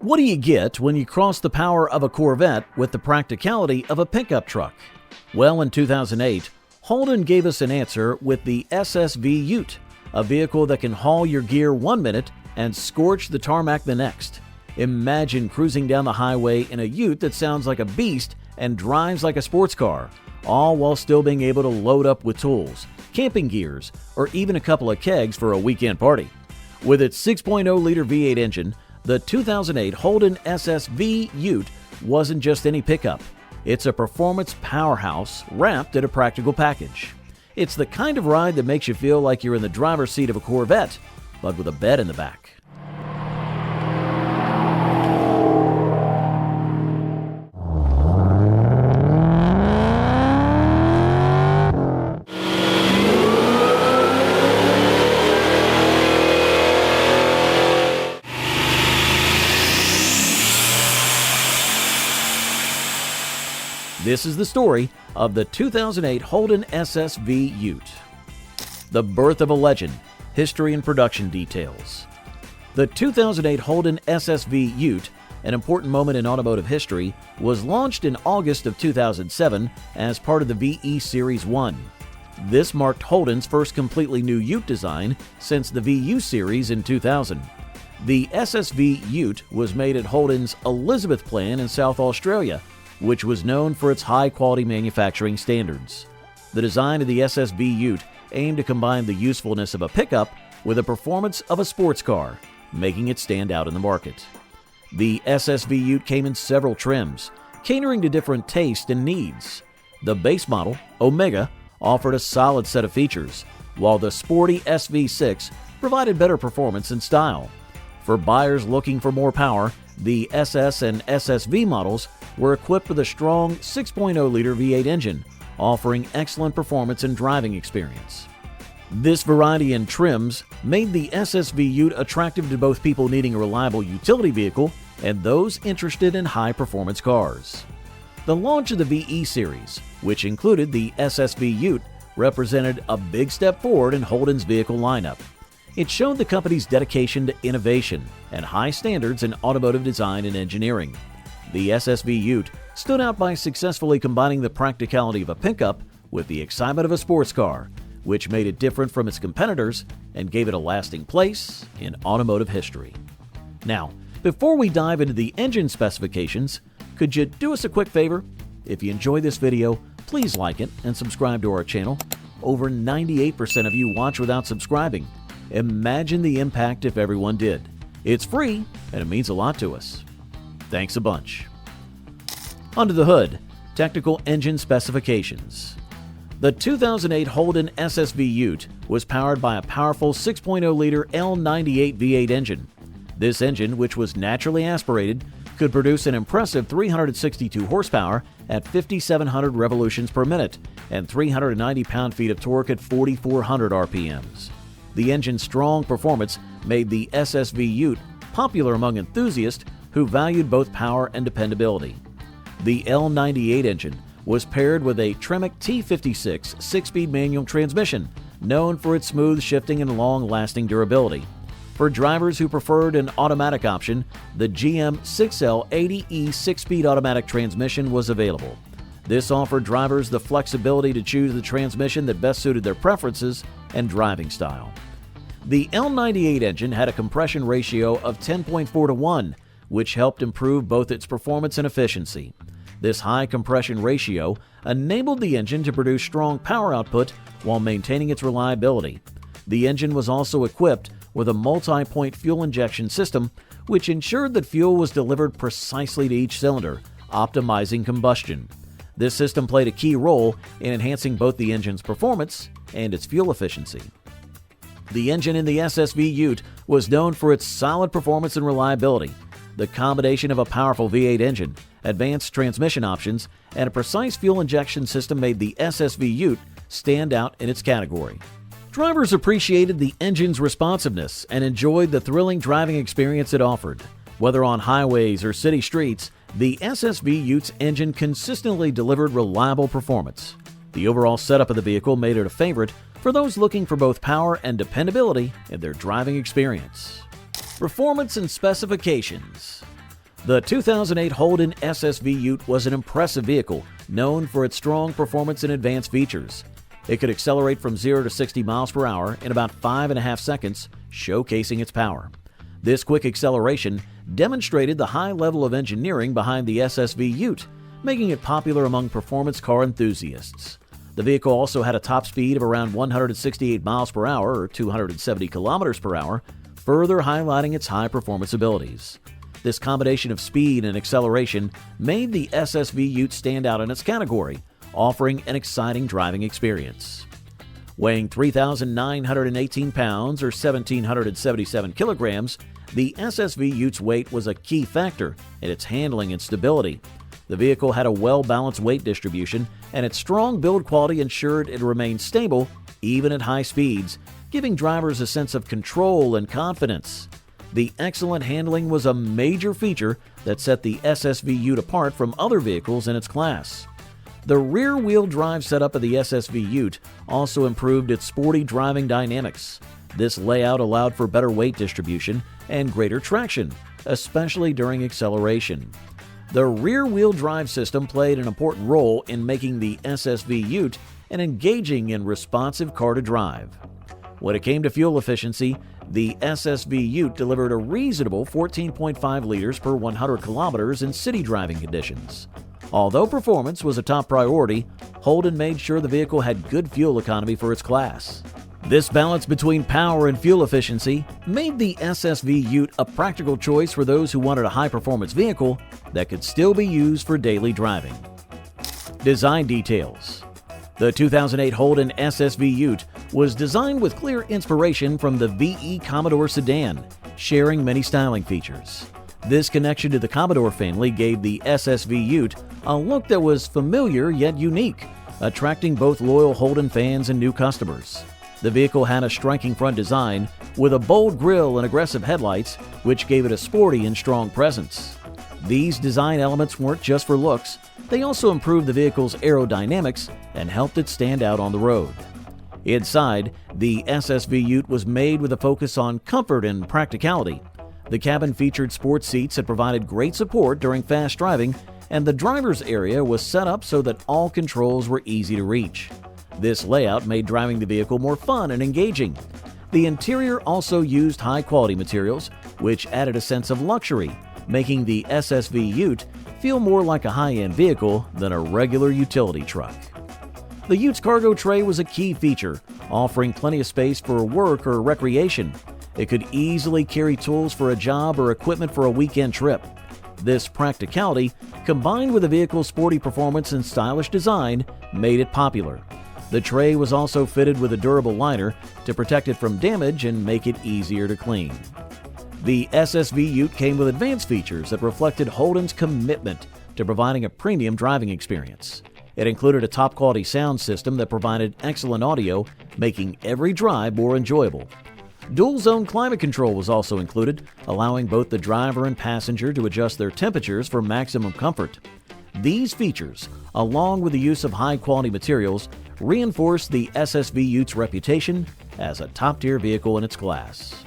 What do you get when you cross the power of a Corvette with the practicality of a pickup truck? Well, in 2008, Holden gave us an answer with the SSV Ute, a vehicle that can haul your gear 1 minute and scorch the tarmac the next. Imagine cruising down the highway in a Ute that sounds like a beast and drives like a sports car, all while still being able to load up with tools, camping gears, or even a couple of kegs for a weekend party. With its 6.0-liter V8 engine, the 2008 Holden SSV Ute wasn't just any pickup. It's a performance powerhouse wrapped in a practical package. It's the kind of ride that makes you feel like you're in the driver's seat of a Corvette, but with a bed in the back. This is the story of the 2008 Holden SSV Ute. The birth of a legend, history and production details. The 2008 Holden SSV Ute, an important moment in automotive history, was launched in August of 2007 as part of the VE Series 1. This marked Holden's first completely new Ute design since the VU Series in 2000. The SSV Ute was made at Holden's Elizabeth plant in South Australia, which was known for its high-quality manufacturing standards. The design of the SSV Ute aimed to combine the usefulness of a pickup with the performance of a sports car, making it stand out in the market. The SSV Ute came in several trims, catering to different tastes and needs. The base model, Omega, offered a solid set of features, while the sporty SV6 provided better performance and style. For buyers looking for more power, the SS and SSV models were equipped with a strong 6.0-liter V8 engine, offering excellent performance and driving experience. This variety in trims made the SSV Ute attractive to both people needing a reliable utility vehicle and those interested in high-performance cars. The launch of the VE series, which included the SSV Ute, represented a big step forward in Holden's vehicle lineup. It showed the company's dedication to innovation and high standards in automotive design and engineering. The SSV Ute stood out by successfully combining the practicality of a pickup with the excitement of a sports car, which made it different from its competitors and gave it a lasting place in automotive history. Now, before we dive into the engine specifications, could you do us a quick favor? If you enjoyed this video, please like it and subscribe to our channel. Over 98% of you watch without subscribing. Imagine the impact if everyone did. It's free, and it means a lot to us. Thanks a bunch. Under the hood, technical engine specifications. The 2008 Holden SSV Ute was powered by a powerful 6.0-liter L98 V8 engine. This engine, which was naturally aspirated, could produce an impressive 362 horsepower at 5,700 revolutions per minute and 390 pound-feet of torque at 4,400 RPMs. The engine's strong performance made the SSV Ute popular among enthusiasts who valued both power and dependability. The L98 engine was paired with a Tremec T56 6-speed manual transmission, known for its smooth shifting and long-lasting durability. For drivers who preferred an automatic option, the GM 6L80E 6-speed automatic transmission was available. This offered drivers the flexibility to choose the transmission that best suited their preferences and driving style. The L98 engine had a compression ratio of 10.4 to 1, which helped improve both its performance and efficiency. This high compression ratio enabled the engine to produce strong power output while maintaining its reliability. The engine was also equipped with a multi-point fuel injection system, which ensured that fuel was delivered precisely to each cylinder, optimizing combustion. This system played a key role in enhancing both the engine's performance and its fuel efficiency. The engine in the SSV Ute was known for its solid performance and reliability. The combination of a powerful V8 engine, advanced transmission options, and a precise fuel injection system made the SSV Ute stand out in its category. Drivers appreciated the engine's responsiveness and enjoyed the thrilling driving experience it offered. Whether on highways or city streets, the SSV Ute's engine consistently delivered reliable performance. The overall setup of the vehicle made it a favorite for those looking for both power and dependability in their driving experience. Performance and specifications. The 2008 Holden SSV Ute was an impressive vehicle known for its strong performance and advanced features. It could accelerate from 0 to 60 miles per hour in about 5.5 seconds, showcasing its power. This quick acceleration demonstrated the high level of engineering behind the SSV Ute, making it popular among performance car enthusiasts. The vehicle also had a top speed of around 168 miles per hour or 270 kilometers per hour, further highlighting its high performance abilities. This combination of speed and acceleration made the SSV Ute stand out in its category, offering an exciting driving experience. Weighing 3,918 pounds or 1,777 kilograms, the SSV Ute's weight was a key factor in its handling and stability. The vehicle had a well-balanced weight distribution, and its strong build quality ensured it remained stable even at high speeds, giving drivers a sense of control and confidence. The excellent handling was a major feature that set the SSV Ute apart from other vehicles in its class. The rear-wheel drive setup of the SSV Ute also improved its sporty driving dynamics. This layout allowed for better weight distribution and greater traction, especially during acceleration. The rear-wheel drive system played an important role in making the SSV Ute an engaging and responsive car to drive. When it came to fuel efficiency, the SSV Ute delivered a reasonable 14.5 liters per 100 kilometers in city driving conditions. Although performance was a top priority, Holden made sure the vehicle had good fuel economy for its class. This balance between power and fuel efficiency made the SSV Ute a practical choice for those who wanted a high-performance vehicle that could still be used for daily driving. Design details. The 2008 Holden SSV Ute was designed with clear inspiration from the VE Commodore sedan, sharing many styling features. This connection to the Commodore family gave the SSV Ute a look that was familiar yet unique, attracting both loyal Holden fans and new customers. The vehicle had a striking front design with a bold grille and aggressive headlights, which gave it a sporty and strong presence. These design elements weren't just for looks, they also improved the vehicle's aerodynamics and helped it stand out on the road. Inside, the SSV Ute was made with a focus on comfort and practicality. The cabin featured sports seats that provided great support during fast driving, and the driver's area was set up so that all controls were easy to reach. This layout made driving the vehicle more fun and engaging. The interior also used high-quality materials, which added a sense of luxury, making the SSV Ute feel more like a high-end vehicle than a regular utility truck. The Ute's cargo tray was a key feature, offering plenty of space for work or recreation. It could easily carry tools for a job or equipment for a weekend trip. This practicality, combined with the vehicle's sporty performance and stylish design, made it popular. The tray was also fitted with a durable liner to protect it from damage and make it easier to clean. The SSV Ute came with advanced features that reflected Holden's commitment to providing a premium driving experience. It included a top-quality sound system that provided excellent audio, making every drive more enjoyable. Dual-zone climate control was also included, allowing both the driver and passenger to adjust their temperatures for maximum comfort. These features, along with the use of high-quality materials, reinforced the SSV Ute's reputation as a top-tier vehicle in its class.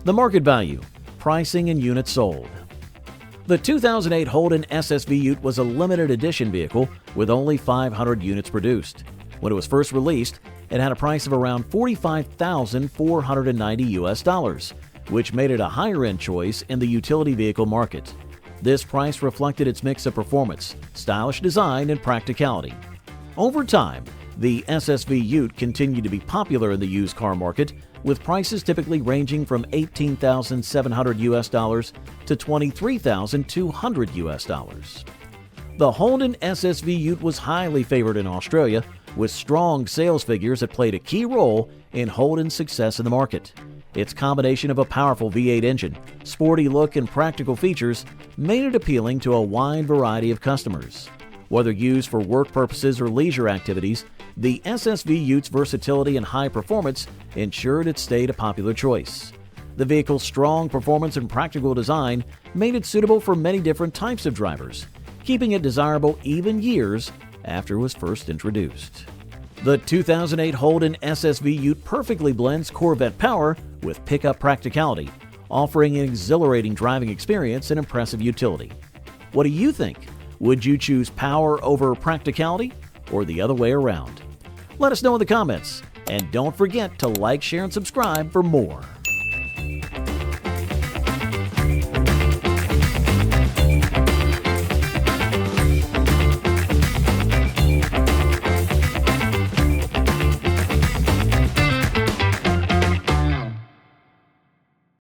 The market value, pricing, and units sold. The 2008 Holden SSV Ute was a limited edition vehicle with only 500 units produced. When it was first released, it had a price of around $45,490, which made it a higher-end choice in the utility vehicle market. This price reflected its mix of performance, stylish design, and practicality. Over time, the SSV Ute continued to be popular in the used car market, with prices typically ranging from $18,700 to $23,200. The Holden SSV Ute was highly favored in Australia, with strong sales figures that played a key role in Holden's success in the market. Its combination of a powerful V8 engine, sporty look, and practical features made it appealing to a wide variety of customers. Whether used for work purposes or leisure activities, the SSV Ute's versatility and high performance ensured it stayed a popular choice. The vehicle's strong performance and practical design made it suitable for many different types of drivers, keeping it desirable even years after it was first introduced. The 2008 Holden SSV Ute perfectly blends Corvette power with pickup practicality, offering an exhilarating driving experience and impressive utility. What do you think? Would you choose power over practicality, or the other way around? Let us know in the comments, and don't forget to like, share, and subscribe for more.